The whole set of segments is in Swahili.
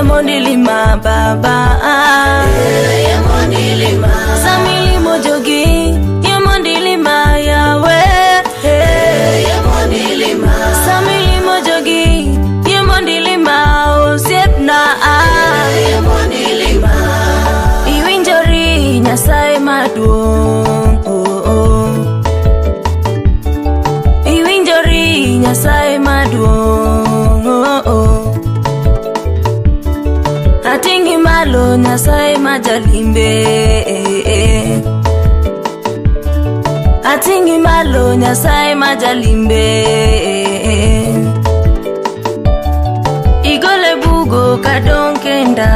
Bilima baba Bilima Samili mojogi Bilima yawe Bilima Samili mojogi Bilima osepna Bilima Iwinjori nyasaye maduong Iwinjori nyasaye maduong Atingi malo nyasaye majalimbe Atingi malo nyasaye majalimbe Igole bugo kadonkenda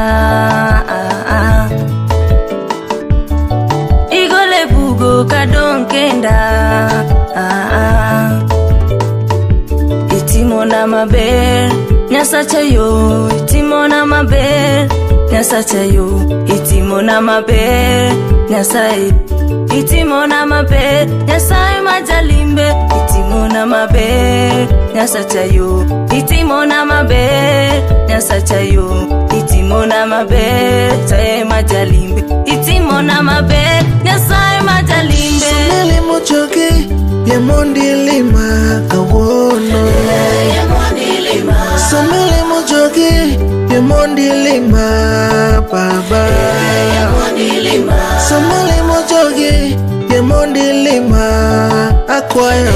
Igole bugo kadonkenda Itimona maber Nyasachayo, itimona maber Nyasachayo, itimona maber Nyasaye, itimona maber Nyasaye majalimbe, itimona maber Nyasachayo, itimona maber Nyasachayo, itimona maber Nyasaye majalimbe, itimona maber Nyasaye majalimbe Samili mojogi Bilima kawono Samili mojogi Bilima baba Samili mojogi Bilima akwayo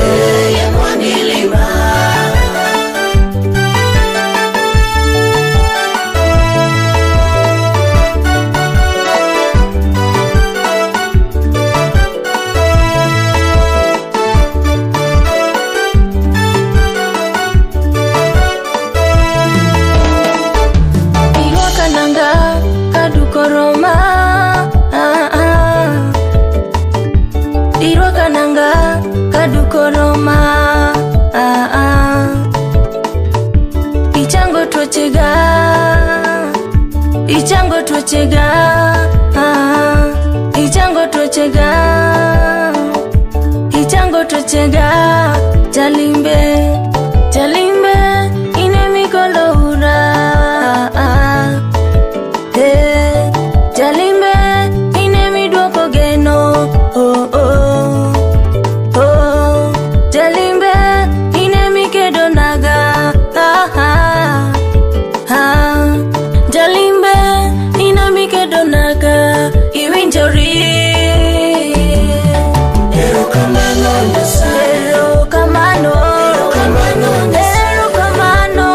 Irokananga kadukoroma Ichango tochega Ichango tochega Ichango tochega Ichango tochega Jalimbe Jalimbe inemikolo ura Jalimbe inemidwoko geno Jalimbe inemikedo naga Jalimbe inemikedo naga Iwinjori Erokamano Erokamano Erokamano Erokamano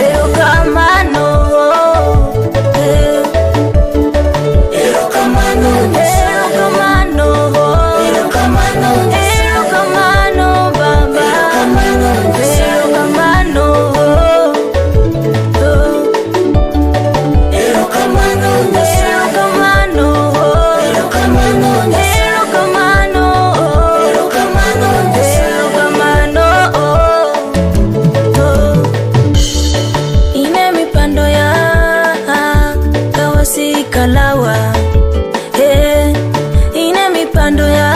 Erokamano Erokamano Erokamano Erokamano Erokamano baba Erokamano Erokamano Erokamano Erokamano Erokamano Ine mipando ya kawasikalawa Ine mipando ya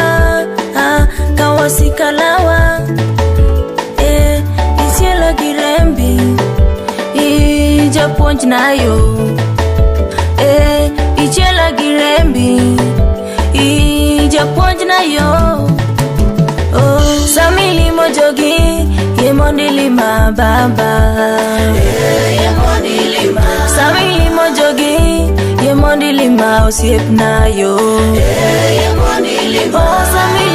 kawasikalawa Isiela girembi Ijaponj nayo Ichiela girembi Ijaponj nayo Samili mojogi Bilima baba Samili mojogi Bilima osiepna yo Samili